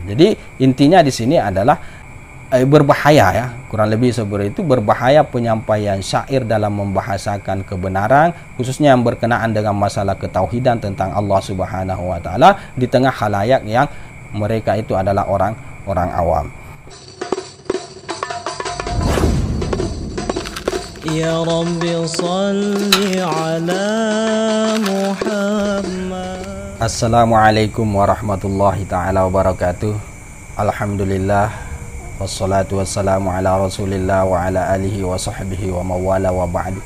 jadi intinya di sini adalah berbahaya ya, kurang lebih seperti itu, berbahaya penyampaian syair dalam membahasakan kebenaran, khususnya yang berkenaan dengan masalah ketauhidan tentang Allah Subhanahu wa taala di tengah khalayak yang mereka itu adalah orang awam. Ya Rabbi salli ala Muhammad. Assalamualaikum warahmatullahi ta'ala wabarakatuh. Alhamdulillah, wassalatu wassalamu ala rasulillah wa ala alihi wa sahbihi wa mawala wa ba'du.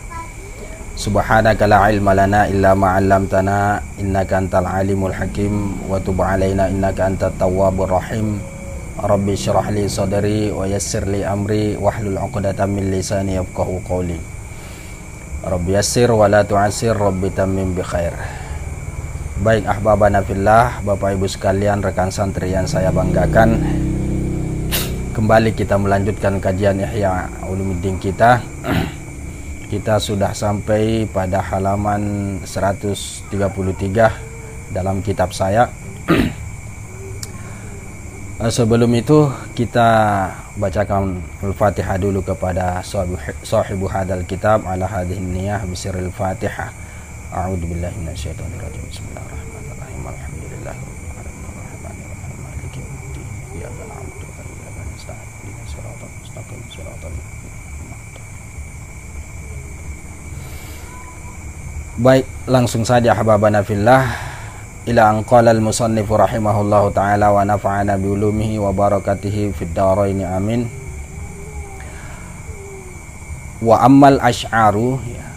Subhanaka la ilma lana illa ma'allamtana innaka antal alimul hakim wa tub alaina innaka antat tawwabur rahim. Rabbi syrah li sadri wa yassir li amri wahlul 'uqdatam min lisani yafqahu qawli. Rabbi yassir wa la tu'assir, Rabbi tammim bi khair. Baik ahbabana fillah, Bapak Ibu sekalian, rekan santri yang saya banggakan, kembali kita melanjutkan kajian Ihya Ulumuddin kita. Kita sudah sampai pada halaman 133 dalam kitab saya. Sebelum itu kita bacakan Al-Fatihah dulu kepada sahibu hadal kitab ala hadhihi niyah bisiril Fatihah. A'udzu billahi minasyaitonir rajim. Bismillahirrahmanirrahim. Alhamdulillahirabbil alamin arrahmanirrahim maliki yaumiddin. Iyyaka na'budu wa iyyaka nasta'in. Ihdinas siratal mustaqim siratal ladzina. Baik, langsung saja ahbabana fillah. Ila an qala al-musannif rahimahullahu ta'ala wa nafa'ana bi ulumihi wa barakatihi fid dharain amin. Wa ammal asy'aru ya,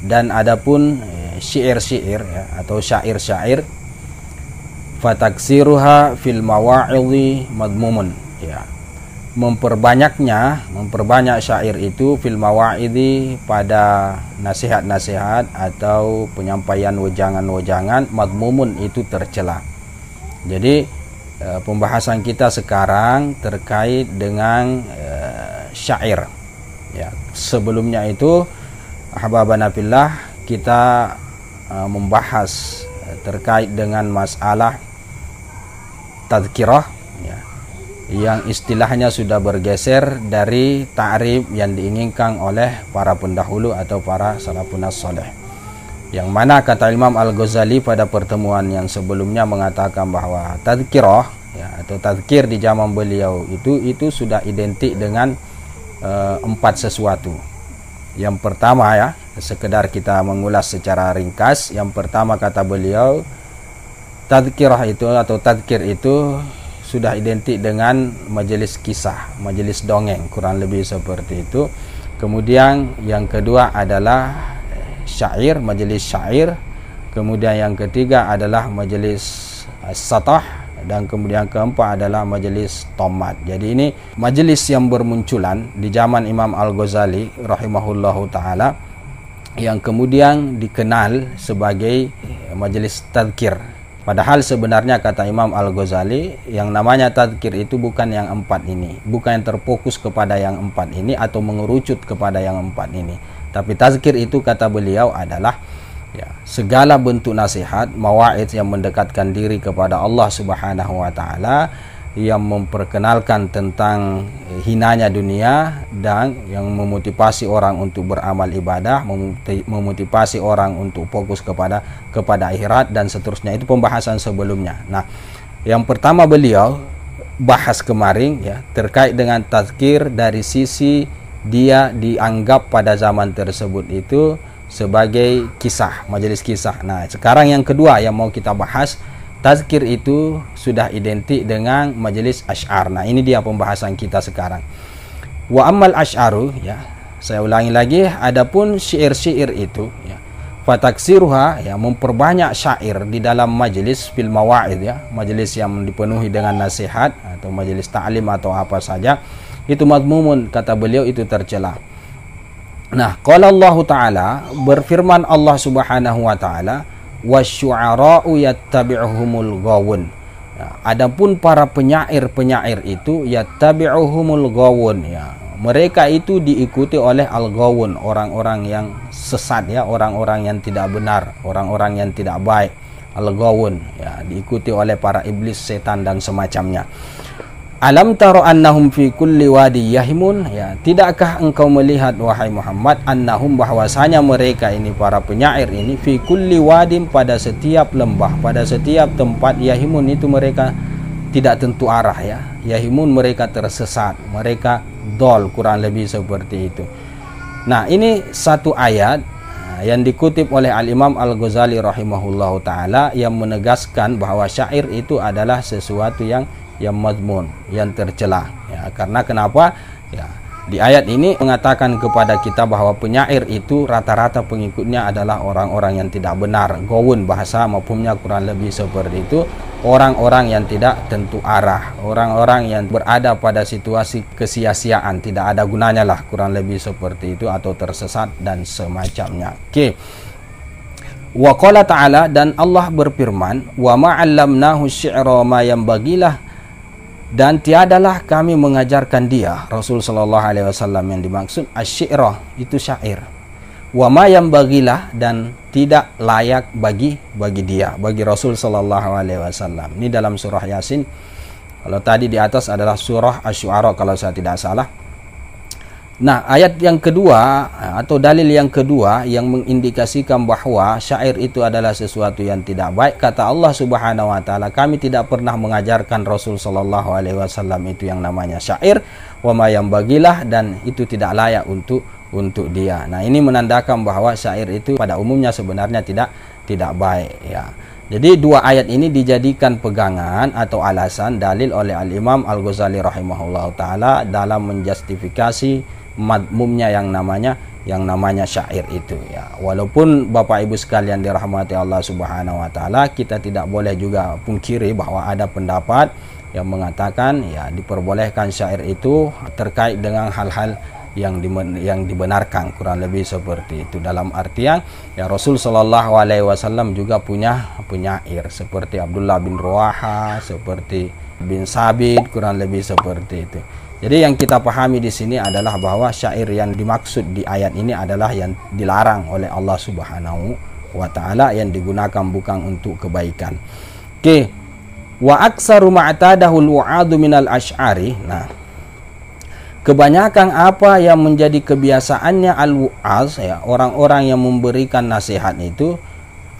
dan adapun syair-syair ya, atau syair-syair, fataksiruha fil mawa'idhi madmumun ya, memperbanyak syair itu fil mawa'idhi, pada nasihat-nasihat atau penyampaian wejangan-wejangan, madmumun itu tercela. Jadi pembahasan kita sekarang terkait dengan syair ya. Sebelumnya itu ahbabana fillah, kita membahas terkait dengan masalah tadhkirah ya, yang istilahnya sudah bergeser dari ta'rif yang diinginkan oleh para pendahulu atau para salafun salih, yang mana kata Imam Al-Ghazali pada pertemuan yang sebelumnya mengatakan bahwa tadhkirah ya, atau tadhkir di zaman beliau itu sudah identik dengan 4 sesuatu. Yang pertama ya, sekedar kita mengulas secara ringkas. Yang pertama kata beliau, tadhkirah itu atau tadhkir itu sudah identik dengan majelis kisah, majelis dongeng, kurang lebih seperti itu. Kemudian yang kedua adalah syair, majelis syair. Kemudian yang ketiga adalah majelis satah, dan kemudian keempat adalah majelis tomat. Jadi ini majelis yang bermunculan di zaman Imam Al-Ghazali rahimahullahu ta'ala, yang kemudian dikenal sebagai majelis tadhkir. Padahal sebenarnya kata Imam Al-Ghazali, yang namanya tadhkir itu bukan yang 4 ini, bukan yang terfokus kepada yang 4 ini atau mengerucut kepada yang 4 ini. Tapi tadhkir itu kata beliau adalah ya, segala bentuk nasihat, mawa'id yang mendekatkan diri kepada Allah Subhanahu wa taala, yang memperkenalkan tentang hinanya dunia, dan yang memotivasi orang untuk beramal ibadah, memotivasi orang untuk fokus kepada akhirat, dan seterusnya. Itu pembahasan sebelumnya. Nah, yang pertama beliau bahas kemarin ya, terkait dengan tazkir dari sisi dia dianggap pada zaman tersebut itu sebagai kisah, majelis kisah. Nah, sekarang yang kedua yang mau kita bahas, tazkir itu sudah identik dengan majelis asy'ar. Nah, ini dia pembahasan kita sekarang. Wa ammal asy'aru ya, saya ulangi lagi, adapun syair-syair itu ya, fataksiruha ya, memperbanyak syair di dalam majelis fil mawa'id ya, majelis yang dipenuhi dengan nasihat atau majelis ta'lim atau apa saja, itu madmumun, kata beliau, itu tercela. Nah, qala Allah Ta'ala, berfirman Allah Subhanahu wa taala, wasyu'ara'u yattabi'uhumul ghawun. Ya, adapun para penyair-penyair itu yattabi'uhumul ghawun ya, mereka itu diikuti oleh al-ghawun, orang-orang yang sesat ya, orang-orang yang tidak benar, orang-orang yang tidak baik. al-ghawun, ya, diikuti oleh para iblis, setan dan semacamnya. Alam taro annahum fi kulli wadi yahimun, ya, tidakkah engkau melihat wahai Muhammad, annahum, bahwasanya mereka ini para penyair ini, fi kulli wadim, pada setiap lembah, pada setiap tempat, yahimun itu mereka tidak tentu arah, ya, yahimun mereka tersesat, mereka dol, kurang lebih seperti itu. Nah, ini satu ayat yang dikutip oleh Al-Imam Al-Ghazali rahimahullahu ta'ala, yang menegaskan bahwa syair itu adalah sesuatu yang mazmun, yang tercela, ya. Karena kenapa? Ya, di ayat ini mengatakan kepada kita bahwa penyair itu rata-rata pengikutnya adalah orang-orang yang tidak benar, gawun, bahasa mafhumnya kurang lebih seperti itu, orang-orang yang tidak tentu arah, orang-orang yang berada pada situasi kesia-siaan, tidak ada gunanya lah, kurang lebih seperti itu, atau tersesat dan semacamnya. Oke. Wa qala ta'ala, dan Allah berfirman, wa ma'allamnahu syi'ra ma yanbagilah, dan tiadalah kami mengajarkan dia, Rasul sallallahu alaihi wasallam, yang dimaksud asy-syi'ra itu syair, wa ma yanbagilah, dan tidak layak bagi dia, bagi Rasul sallallahu alaihi wasallam. Ini dalam surah Yasin. Kalau tadi di atas adalah surah Asy-Syu'ara kalau saya tidak salah. Nah, ayat yang kedua atau dalil yang kedua yang mengindikasikan bahwa syair itu adalah sesuatu yang tidak baik, kata Allah Subhanahu wa taala, kami tidak pernah mengajarkan Rasul sallallahu alaihi wasallam itu yang namanya syair, wa ma yanbagilah, dan itu tidak layak untuk dia. Nah, ini menandakan bahwa syair itu pada umumnya sebenarnya tidak baik, ya. Jadi dua ayat ini dijadikan pegangan atau alasan dalil oleh Al-Imam Al-Ghazali rahimahullahu taala dalam menjustifikasi madmumnya yang namanya syair itu, ya. Walaupun Bapak Ibu sekalian dirahmati Allah Subhanahu wa taala, kita tidak boleh juga pungkiri bahwa ada pendapat yang mengatakan, ya, diperbolehkan syair itu terkait dengan hal-hal yang dibenarkan, kurang lebih seperti itu. Dalam artian, ya, Rasul sallallahu alaihi wasallam juga punya penyair seperti Abdullah bin Ruwaha, seperti bin Sabit, kurang lebih seperti itu. Jadi yang kita pahami di sini adalah bahwa syair yang dimaksud di ayat ini adalah yang dilarang oleh Allah Subhanahu wa taala, yang digunakan bukan untuk kebaikan. Oke. Wa aktsaru ma'tadahul wa'adu minal asy'ari. Nah, kebanyakan apa yang menjadi kebiasaannya al-wa'az, ya, orang-orang yang memberikan nasihat itu,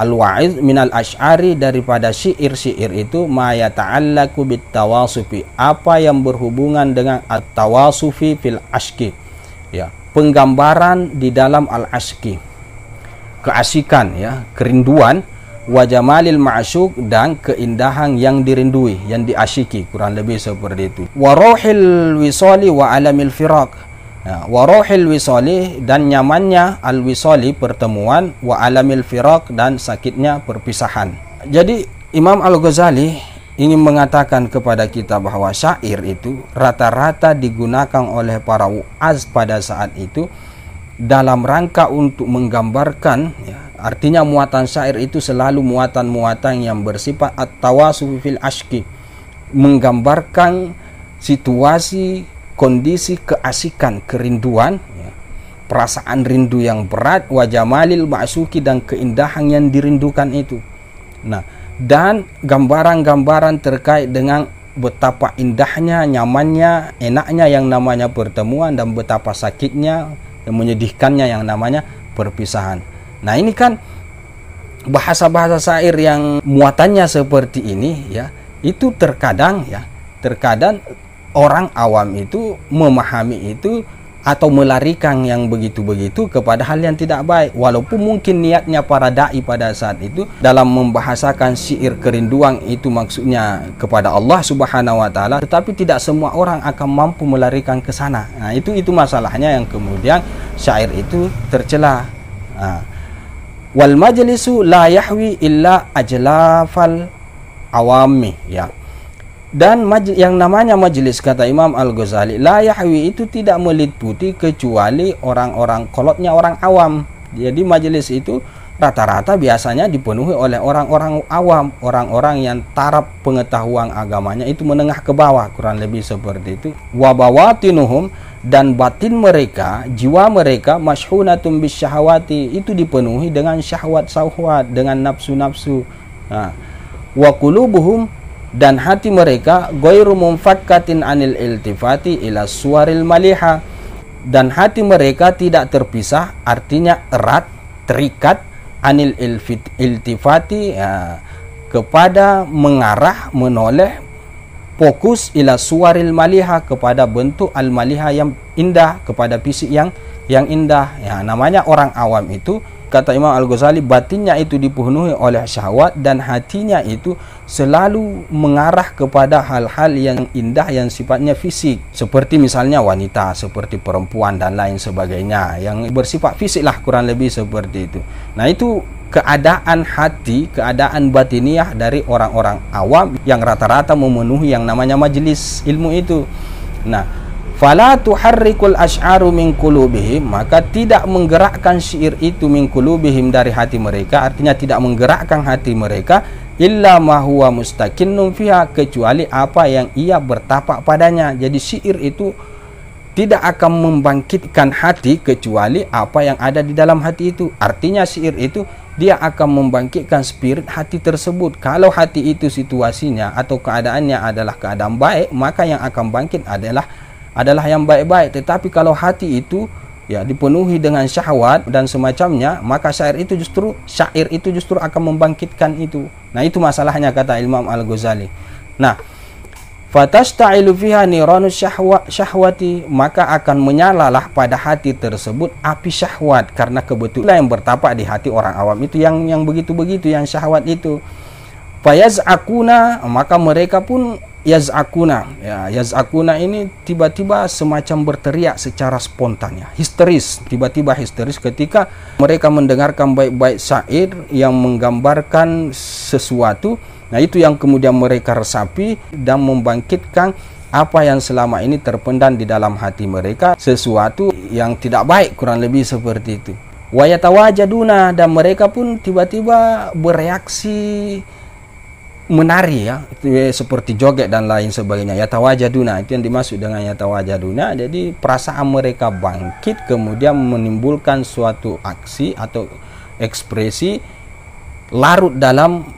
al-wa'iz minal asy'ari, daripada syair-syair itu, ma yata'allaku bitawasufi, apa yang berhubungan dengan at-tawasufi fil ashki, ya, penggambaran di dalam al-ashki, keasikan, ya, kerinduan, wa jamalil ma'syuq, dan keindahan yang dirindui, yang diasyiki, kurang lebih seperti itu. Wa ruhil wisali wa alamil firaq, wa ruhil wisali, dan nyamannya al-wisali, pertemuan, wa alamil firaq, dan sakitnya perpisahan. Jadi Imam Al-Ghazali ingin mengatakan kepada kita bahwa syair itu rata-rata digunakan oleh para wa'az pada saat itu dalam rangka untuk menggambarkan, ya, artinya muatan syair itu selalu muatan-muatan yang bersifat at-tawasuf fil ashki, menggambarkan situasi, kondisi keasikan, kerinduan, ya, perasaan rindu yang berat, wa jamalil ma'syuki, dan keindahan yang dirindukan itu. Nah, dan gambaran-gambaran terkait dengan betapa indahnya, nyamannya, enaknya yang namanya pertemuan, dan betapa sakitnya dan menyedihkannya yang namanya perpisahan. Nah, ini kan bahasa-bahasa syair yang muatannya seperti ini, ya, itu terkadang orang awam itu memahami itu atau melarikan yang begitu-begitu kepada hal yang tidak baik, walaupun mungkin niatnya para dai pada saat itu dalam membahasakan syair kerinduan itu maksudnya kepada Allah Subhanahu wa taala, tetapi tidak semua orang akan mampu melarikan ke sana. Nah, itu masalahnya yang kemudian syair itu tercela. Wal majlisu la yahwi illa ajlafal awami, ya. Dan yang namanya majlis, kata Imam Al-Ghazali, la yahwi itu tidak meliputi kecuali orang-orang kolotnya orang awam. Jadi majlis itu rata-rata biasanya dipenuhi oleh orang-orang awam, orang-orang yang taraf pengetahuan agamanya itu menengah ke bawah, kurang lebih seperti itu. Wa bawatinuhum, dan batin mereka, jiwa mereka, masyhunatum bisyahawati, itu dipenuhi dengan syahwat-syahwat, dengan nafsu-nafsu, Wa qulubuhum, dan hati mereka ghairu munfakkatin anil iltifati ila suwaril maliha, dan hati mereka tidak terpisah, artinya erat, terikat, anil iltifati, kepada mengarah, menoleh, fokus ila suwaril maliha, kepada bentuk al maliha yang indah, kepada fisik yang indah. Ya, namanya orang awam itu, kata Imam Al-Ghazali, batinnya itu dipenuhi oleh syahwat dan hatinya itu selalu mengarah kepada hal-hal yang indah yang sifatnya fisik, seperti misalnya wanita, seperti perempuan dan lain sebagainya yang bersifat fisik lah, kurang lebih seperti itu. Nah, itu keadaan hati, keadaan batiniah dari orang-orang awam yang rata-rata memenuhi yang namanya majelis ilmu itu. Nah, fala tuharrikul asy'aru min qulubihim, maka tidak menggerakkan syair itu min qulubihim, dari hati mereka, artinya tidak menggerakkan hati mereka, illa ma huwa mustaqinnun fiha, kecuali apa yang ia bertapak padanya. Jadi syair itu tidak akan membangkitkan hati kecuali apa yang ada di dalam hati itu. Artinya syair itu dia akan membangkitkan spirit hati tersebut. Kalau hati itu situasinya atau keadaannya adalah keadaan baik, maka yang akan bangkit adalah yang baik-baik. Tetapi kalau hati itu ya dipenuhi dengan syahwat dan semacamnya, maka syair itu justru akan membangkitkan itu. Nah, itu masalahnya, kata Imam Al-Ghazali. Nah, fatashta'ilu fiha niranu syahwati, maka akan menyalalah pada hati tersebut api syahwat, karena kebetulan yang bertapak di hati orang awam itu yang begitu-begitu, yang syahwat itu. Fayaz'akuna, maka mereka pun yaz'akuna. Ya, yaz'akuna ini tiba-tiba semacam berteriak secara spontan, ya, histeris, tiba-tiba histeris ketika mereka mendengarkan baik-baik syair yang menggambarkan sesuatu. Nah, itu yang kemudian mereka resapi dan membangkitkan apa yang selama ini terpendam di dalam hati mereka, sesuatu yang tidak baik, kurang lebih seperti itu. Wa yatawajaduna, dan mereka pun tiba-tiba bereaksi menari, ya, seperti joget dan lain sebagainya. Yatawajaduna, itu yang dimaksud dengan yatawajaduna. Jadi perasaan mereka bangkit, kemudian menimbulkan suatu aksi atau ekspresi larut dalam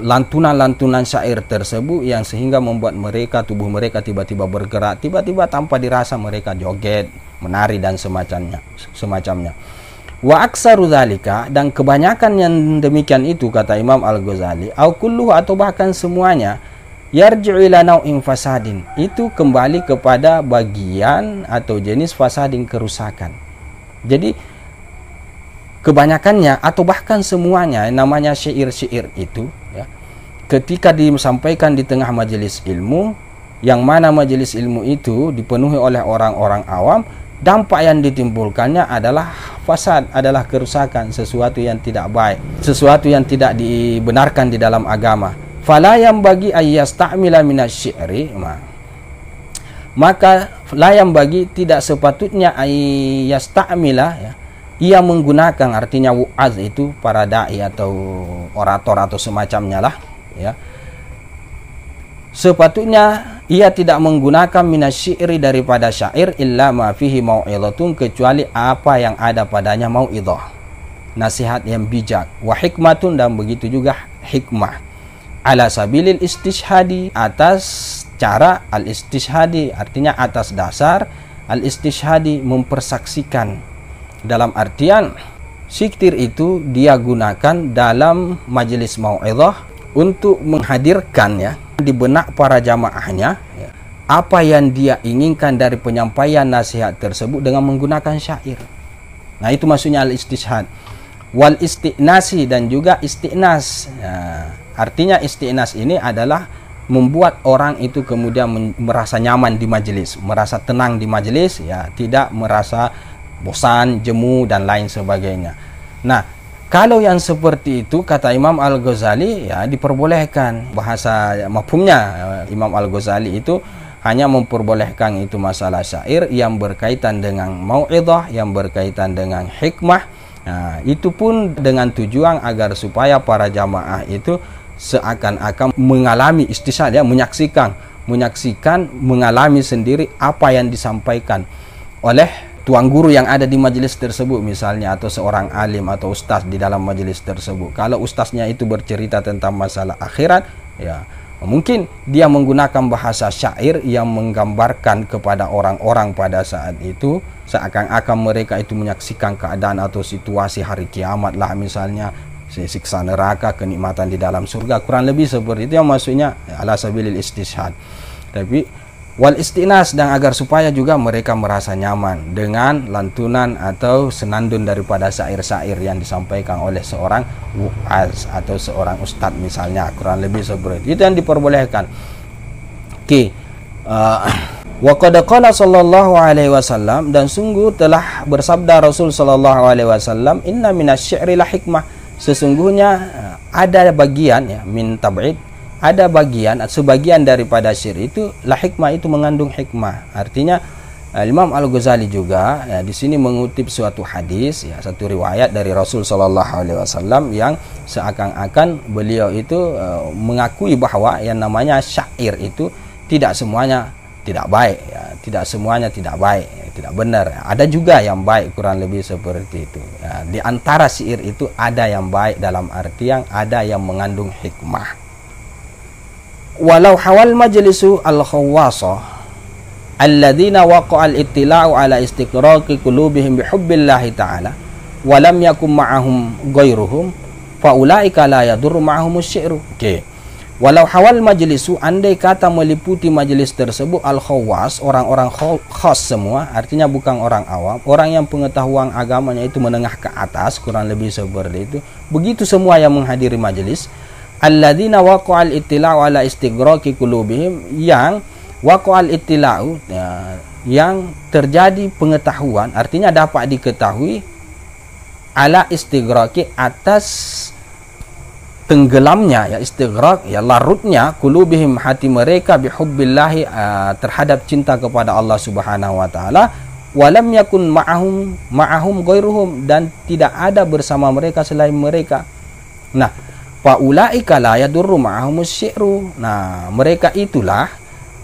lantunan-lantunan syair tersebut, yang sehingga membuat mereka, tubuh mereka tiba-tiba bergerak, tiba-tiba tanpa dirasa mereka joget, menari dan semacamnya. Wa aksaru dzalika, dan kebanyakan yang demikian itu, kata Imam Al-Ghazali, au kulluhu, atau bahkan semuanya, yarji'u ila nau'in fasadin, itu kembali kepada bagian atau jenis fasadin, kerusakan. Jadi kebanyakannya atau bahkan semuanya namanya syair-syair itu, ya, ketika disampaikan di tengah majelis ilmu, yang mana majelis ilmu itu dipenuhi oleh orang-orang awam, dampak yang ditimbulkannya adalah fasad, adalah kerusakan, sesuatu yang tidak baik, sesuatu yang tidak dibenarkan di dalam agama. Fala yang bagi ayyasta'mila minasy-syi'ri, maka la yang bagi, tidak sepatutnya ayyasta'mila, ya, ia menggunakan, artinya wu'az itu para da'i atau orator atau semacamnya lah, ya, sepatutnya ia tidak menggunakan minasyi'ri, daripada syair, illa ma fihi mau'izatun, kecuali apa yang ada padanya mau'izah, nasihat yang bijak, wa hikmatun, dan begitu juga hikmah, ala sabilil istishhadi, atas cara al-istishhadi, artinya atas dasar al-istishhadi, mempersaksikan. Dalam artian syair itu dia gunakan dalam majelis mau'izah untuk menghadirkan, ya, di benak para jamaahnya, ya, apa yang dia inginkan dari penyampaian nasihat tersebut dengan menggunakan syair. Nah, itu maksudnya al-istishhad. Wal isti'nasi, dan juga isti'nas. Nah, artinya isti'nas ini adalah membuat orang itu kemudian merasa nyaman di majelis, merasa tenang di majelis, ya, tidak merasa bosan, jemu dan lain sebagainya. Nah, kalau yang seperti itu, kata Imam Al-Ghazali, ya, diperbolehkan. Bahasa mafhumnya Imam Al-Ghazali itu hanya memperbolehkan itu masalah syair yang berkaitan dengan mau'izah, yang berkaitan dengan hikmah. Nah, itu pun dengan tujuan agar supaya para jamaah itu seakan-akan mengalami istishhad, ya, menyaksikan, mengalami sendiri apa yang disampaikan oleh tuan guru yang ada di majelis tersebut misalnya, atau seorang alim atau ustaz di dalam majelis tersebut, kalau ustaznya itu bercerita tentang masalah akhirat, ya mungkin dia menggunakan bahasa syair yang menggambarkan kepada orang-orang pada saat itu seakan-akan mereka itu menyaksikan keadaan atau situasi hari kiamat lah, misalnya siksa neraka, kenikmatan di dalam surga, kurang lebih seperti itu yang maksudnya ala sabilil istishhad. Tapi wal istinas, dan agar supaya juga mereka merasa nyaman dengan lantunan atau senandun daripada syair-syair yang disampaikan oleh seorang mu'az atau seorang ustadz misalnya, kurang lebih seperti itu yang diperbolehkan. Oke. Wa qad qala sallallahu alaihi wasallam, dan sungguh telah bersabda Rasul sallallahu alaihi wasallam, inna minasy-syi'ri la hikmah, sesungguhnya ada bagian, ya, min tab'id, ada bagian, sebagian daripada syair itu la hikmah, itu mengandung hikmah. Artinya Imam Al-Ghazali juga, ya, di sini mengutip suatu hadis, ya, satu riwayat dari Rasul sallallahu alaihi wasallam yang seakan-akan beliau itu mengakui bahwa yang namanya syair itu tidak semuanya tidak baik, ya, tidak semuanya tidak baik, ya, tidak benar. Ada juga yang baik, kurang lebih seperti itu. Ya, di antara syair itu ada yang baik dalam arti yang ada yang mengandung hikmah. Walau hawal majlisu al-khawwasa alladzina waqa'a al-ittila'u ala istiqraqi qulubihim bihubbillahi ta'ala wa lam yakum ma'ahum ghairuhum fa ulaika la yadurru ma'ahum asy-syi'ru. Oke. Walau hawal majlisu, andai kata meliputi majelis tersebut al-khawwas, orang-orang khas semua, artinya bukan orang awam, orang yang pengetahuan agamanya itu menengah ke atas, kurang lebih seperti itu. Begitu semua yang menghadiri majelis, alladzina waqa'al ittila'u ala istighraqi qulubihim, yang waqa'al ittila'u, ya, yang terjadi pengetahuan, artinya dapat diketahui, ala istighraqi, atas tenggelamnya, ya, istighraq, ya, larutnya, qulubihim, hati mereka, bihubbillahi, terhadap cinta kepada Allah Subhanahu wa taala, walam yakun ma'ahum ghairuhum, dan tidak ada bersama mereka selain mereka. Nah, faulaika la yadurru ma'ahumus syi'ru. Nah, mereka itulah,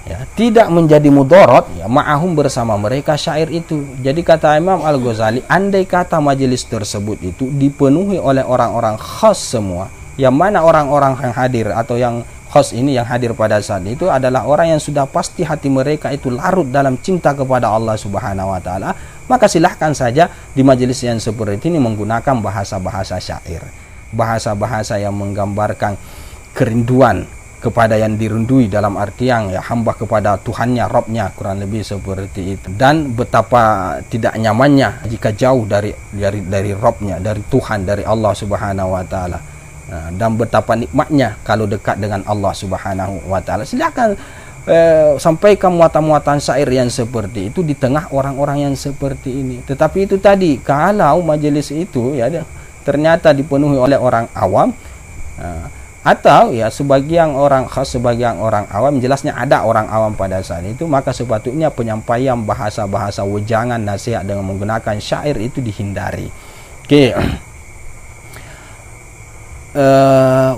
ya, tidak menjadi mudarat, ya, ma'ahum, bersama mereka syair itu. Jadi kata Imam Al-Ghazali, andai kata majelis tersebut itu dipenuhi oleh orang-orang khas semua, yang mana orang-orang yang hadir atau yang khas ini yang hadir pada saat itu adalah orang yang sudah pasti hati mereka itu larut dalam cinta kepada Allah Subhanahu wa taala, maka silahkan saja di majelis yang seperti ini menggunakan bahasa-bahasa syair, bahasa-bahasa yang menggambarkan kerinduan kepada yang dirindui, dalam artian, ya, hamba kepada Tuhannya, Robnya, kurang lebih seperti itu. Dan betapa tidak nyamannya jika jauh dari Robnya, dari Tuhan, dari Allah Subhanahu wa taala. Dan betapa nikmatnya kalau dekat dengan Allah Subhanahu wa taala. Silakan sampaikan muatan-muatan syair yang seperti itu di tengah orang-orang yang seperti ini. Tetapi itu tadi, kalau majelis itu, ya, ternyata dipenuhi oleh orang awam, atau, ya, sebagian orang khas, sebagian orang awam, jelasnya ada orang awam pada saat itu, maka sepatutnya penyampaian bahasa-bahasa wejangan, nasihat dengan menggunakan syair itu dihindari. Oke.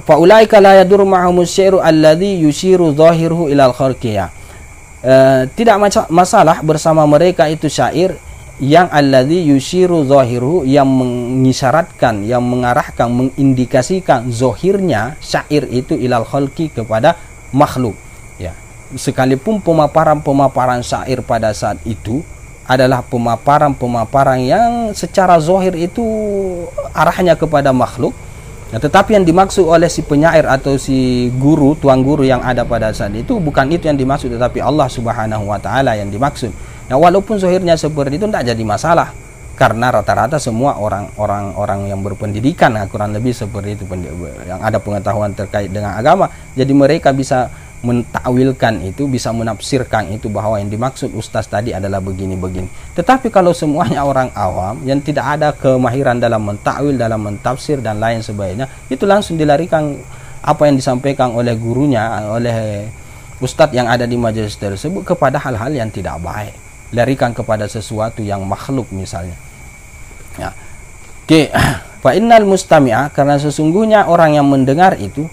Faulaika la yadur ma'ahumus syi'ru alladhi yushiru zahiruhu ilal kharqiyah. Tidak masalah bersama mereka itu syair yang alladhi yushiru zahiruhu, yang mengisyaratkan, yang mengarahkan, mengindikasikan zahirnya syair itu ilal khalqi, kepada makhluk, ya. Sekalipun pemaparan syair pada saat itu adalah pemaparan yang secara zahir itu arahnya kepada makhluk, nah, tetapi yang dimaksud oleh si penyair atau si guru, tuan guru yang ada pada saat itu, bukan itu yang dimaksud, tetapi Allah Subhanahu wa taala yang dimaksud. Nah, walaupun zahirnya seperti itu tidak jadi masalah, karena rata-rata semua orang yang berpendidikan, nah, kurang lebih seperti itu, yang ada pengetahuan terkait dengan agama, jadi mereka bisa mentakwilkan itu, bisa menafsirkan itu, bahwa yang dimaksud ustaz tadi adalah begini-begini. Tetapi kalau semuanya orang awam yang tidak ada kemahiran dalam mentakwil, dalam mentafsir dan lain sebagainya, itu langsung dilarikan apa yang disampaikan oleh gurunya, oleh ustaz yang ada di majelis tersebut, kepada hal-hal yang tidak baik, larikan kepada sesuatu yang makhluk misalnya, ya. Oke. Fa innal mustami'a, karena sesungguhnya orang yang mendengar itu,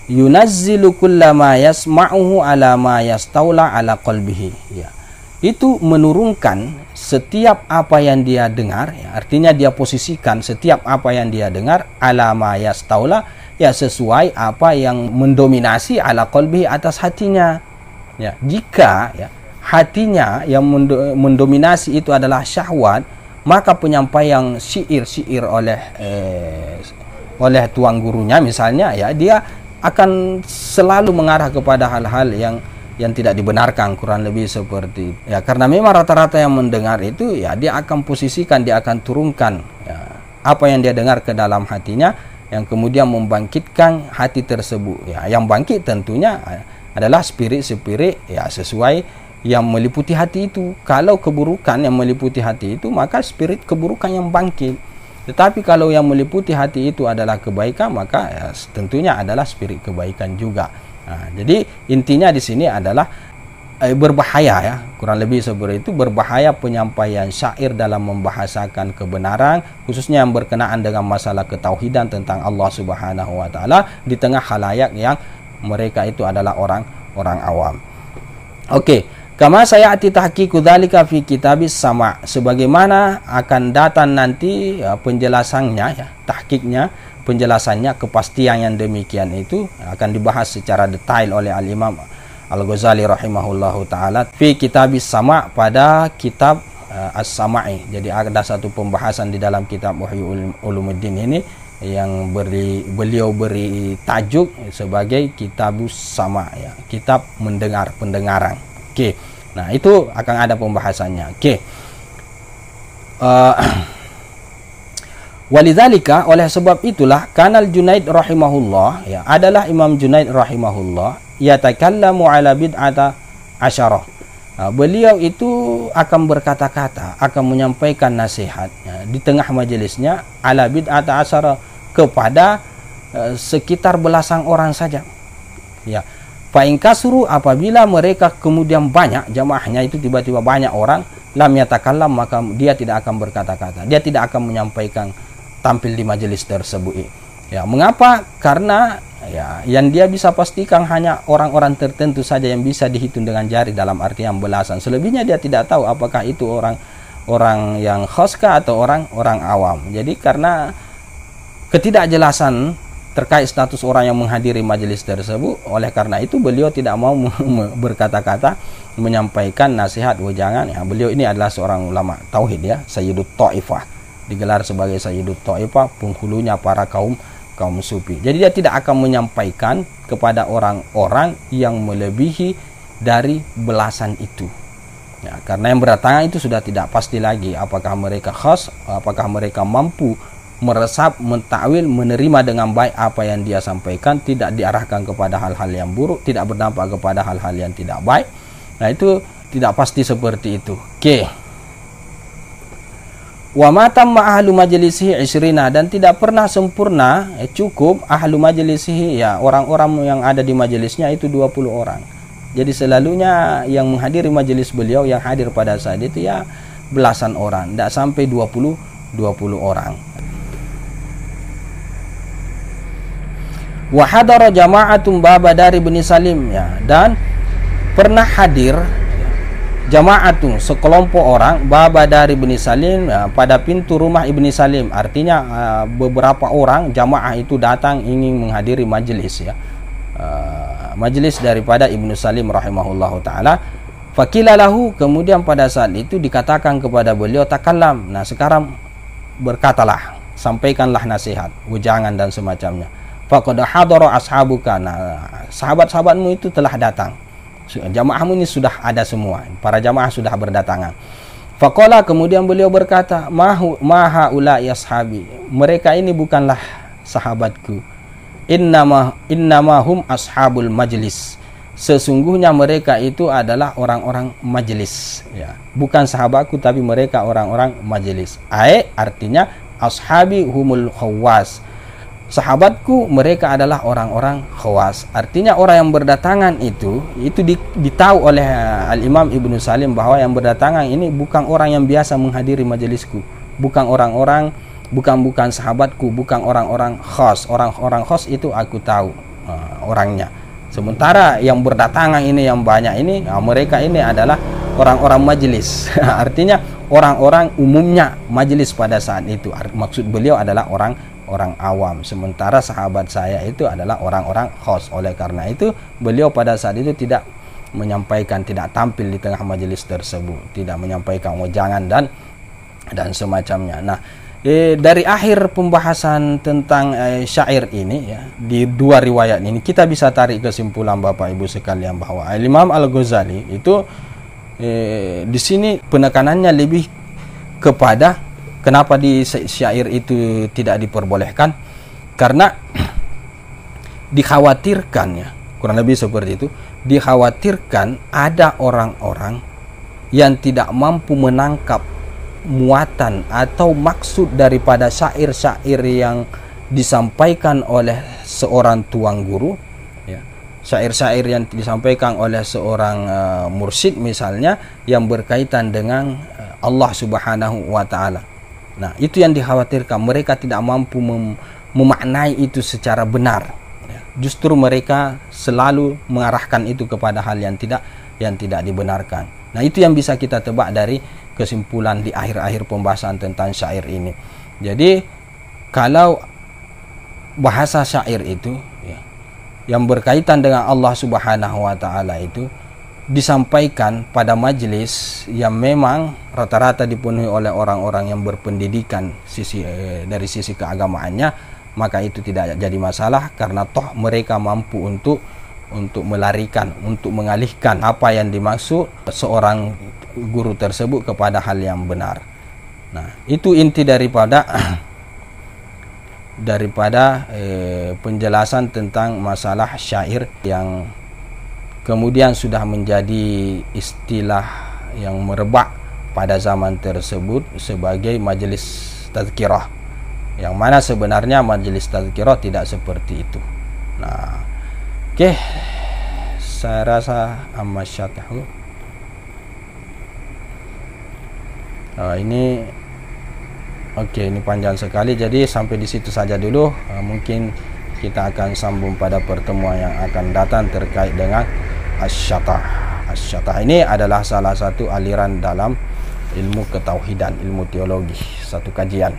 yunazzilu kullama yasma'uhu ala ma yastaula ala qalbihi, ya, itu menurunkan setiap apa yang dia dengar, ya, artinya dia posisikan setiap apa yang dia dengar ala ma yastaula, ya sesuai apa yang mendominasi ala qalbi, atas hatinya. Ya, jika ya hatinya yang mendominasi itu adalah syahwat, maka penyampaian syair-syair oleh tuan gurunya misalnya, ya dia akan selalu mengarah kepada hal-hal yang tidak dibenarkan, kurang lebih seperti itu. Ya, karena memang rata-rata yang mendengar itu, ya dia akan posisikan, dia akan turunkan ya, apa yang dia dengar ke dalam hatinya, yang kemudian membangkitkan hati tersebut. Ya, yang bangkit tentunya adalah spirit-spirit ya sesuai yang meliputi hati itu. Kalau keburukan yang meliputi hati itu, maka spirit keburukan yang bangkit. Tetapi kalau yang meliputi hati itu adalah kebaikan, maka ya, tentunya adalah spirit kebaikan juga. Nah, jadi intinya di sini adalah berbahaya, ya kurang lebih seperti itu, berbahaya penyampaian syair dalam membahasakan kebenaran, khususnya yang berkenaan dengan masalah ketauhidan tentang Allah Subhanahu wa taala di tengah khalayak yang mereka itu adalah orang awam. Oke, kama sayati tahqiqu dzalika fi kitabis sama', sebagaimana akan datang nanti ya, penjelasannya, ya tahqiqnya, penjelasannya, kepastian yang demikian itu akan dibahas secara detail oleh Al-Imam Al-Ghazali rahimahullahu taala fi kitabis sama', pada kitab As-Sama'i. Jadi ada satu pembahasan di dalam kitab Ihya Ulumuddin ini yang beliau beri tajuk sebagai Kitabus Sama', ya, kitab mendengar, pendengaran. Oke. Nah, itu akan ada pembahasannya. Oke. Walidzalika, oleh sebab itulah, kanal Junaid rahimahullah, ya adalah Imam Junaid rahimahullah, yatakallamu ala bid'ata asyarah. Nah, beliau itu akan berkata-kata, akan menyampaikan nasihat ya, di tengah majelisnya ala bid'ata asyarah, kepada sekitar belasan orang saja. Ya. Fa in kasru, apabila mereka kemudian banyak, jamaahnya itu tiba-tiba banyak orang, lam yatakallam, maka dia tidak akan berkata-kata, dia tidak akan menyampaikan, tampil di majelis tersebut. Ya, mengapa? Karena ya yang dia bisa pastikan hanya orang-orang tertentu saja yang bisa dihitung dengan jari, dalam artian belasan. Selebihnya dia tidak tahu apakah itu orang yang khoskah atau orang awam. Jadi karena ketidakjelasan terkait status orang yang menghadiri majelis tersebut, oleh karena itu beliau tidak mau berkata-kata, menyampaikan nasihat, wejangan. Ya, beliau ini adalah seorang ulama tauhid, ya, Sayyidut Taifah, digelar sebagai Sayyidut Taifah, penghulunya para kaum sufi. Jadi dia tidak akan menyampaikan kepada orang-orang yang melebihi dari belasan itu. Ya, karena yang berdatangan itu sudah tidak pasti lagi apakah mereka khas, apakah mereka mampu meresap, mentakwil, menerima dengan baik apa yang dia sampaikan, tidak diarahkan kepada hal-hal yang buruk, tidak berdampak kepada hal-hal yang tidak baik. Nah, itu tidak pasti seperti itu. Oke. Wa matamma ahlu majlisihi 20, dan tidak pernah sempurna cukup ahlu majlisihi, ya orang-orang yang ada di majelisnya itu 20 orang. Jadi selalunya yang menghadiri majelis beliau, yang hadir pada saat itu ya belasan orang, tidak sampai 20 orang. Wa hadara jama'atun baba dari Ibni Salim, ya, dan pernah hadir jama'atun, sekelompok orang, baba dari Ibni Salim, ya, pada pintu rumah Ibni Salim. Artinya beberapa orang jamaah itu datang ingin menghadiri majelis, ya, majelis daripada Ibnu Salim rahimahullahu taala. Fakilalahu, kemudian pada saat itu dikatakan kepada beliau, takallam. Nah, sekarang berkatalah, sampaikanlah nasihat, wejangan dan semacamnya. Faqad hadara ashabuka, nah sahabat-sahabatmu itu telah datang, jamaahmu ini sudah ada semua, para jamaah sudah berdatangan. Faqala, kemudian beliau berkata, maha ula yashabi, mereka ini bukanlah sahabatku, innama hum ashabul majlis, sesungguhnya mereka itu adalah orang-orang majelis, ya, bukan sahabatku tapi mereka orang-orang majelis. Artinya ashabi humul khawas, sahabatku mereka adalah orang-orang khawas. Artinya orang yang berdatangan itu ditahu oleh Al-Imam Ibnu Salim bahwa yang berdatangan ini bukan orang yang biasa menghadiri majelisku, bukan bukan sahabatku, bukan orang-orang khas. Orang-orang khas itu aku tahu orangnya. Sementara yang berdatangan ini yang banyak ini, mereka ini adalah orang-orang majelis. Artinya orang-orang umumnya majelis pada saat itu. Maksud beliau adalah orang awam, sementara sahabat saya itu adalah orang-orang khos. Oleh karena itu beliau pada saat itu tidak menyampaikan, tidak tampil di tengah majelis tersebut, tidak menyampaikan wejangan dan semacamnya. Nah, dari akhir pembahasan tentang syair ini ya, di dua riwayat ini kita bisa tarik kesimpulan Bapak Ibu sekalian bahwa Imam Al-Ghazali itu di sini penekanannya lebih kepada kenapa di syair itu tidak diperbolehkan, karena dikhawatirkan ya, kurang lebih seperti itu, dikhawatirkan ada orang-orang yang tidak mampu menangkap muatan atau maksud daripada syair-syair yang disampaikan oleh seorang tuang guru ya. Syair-syair yang disampaikan oleh seorang mursyid misalnya, yang berkaitan dengan Allah Subhanahu wa taala. Nah, itu yang dikhawatirkan, mereka tidak mampu memaknai itu secara benar ya. Justru mereka selalu mengarahkan itu kepada hal yang tidak dibenarkan. Nah, itu yang bisa kita tebak dari kesimpulan di akhir-akhir pembahasan tentang syair ini. Jadi kalau bahasa syair itu ya, yang berkaitan dengan Allah Subhanahu wa taala itu disampaikan pada majelis yang memang rata-rata dipenuhi oleh orang-orang yang berpendidikan dari sisi keagamaannya, maka itu tidak jadi masalah, karena toh mereka mampu untuk melarikan, untuk mengalihkan apa yang dimaksud seorang guru tersebut kepada hal yang benar. Nah, itu inti daripada penjelasan tentang masalah syair yang kemudian sudah menjadi istilah yang merebak pada zaman tersebut sebagai majelis tazkirah, yang mana sebenarnya majelis tazkirah tidak seperti itu. Nah, oke, saya rasa amma syatahu. Ini ini panjang sekali, jadi sampai di situ saja dulu. Mungkin kita akan sambung pada pertemuan yang akan datang terkait dengan Asy-Syatah. Asy-Syatah ini adalah salah satu aliran dalam ilmu ketauhidan, ilmu teologi, satu kajian.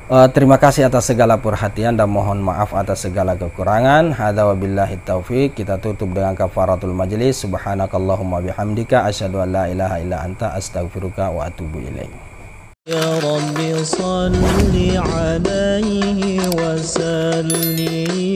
Terima kasih atas segala perhatian dan mohon maaf atas segala kekurangan. Hadza wabillahi taufik. Kita tutup dengan kafaratul majlis. Subhanakallahumma bihamdika asyhadu an la ilaha illa anta astaghfiruka wa atubu ilaik. Ya Rabbi salli alaihi wa sallim.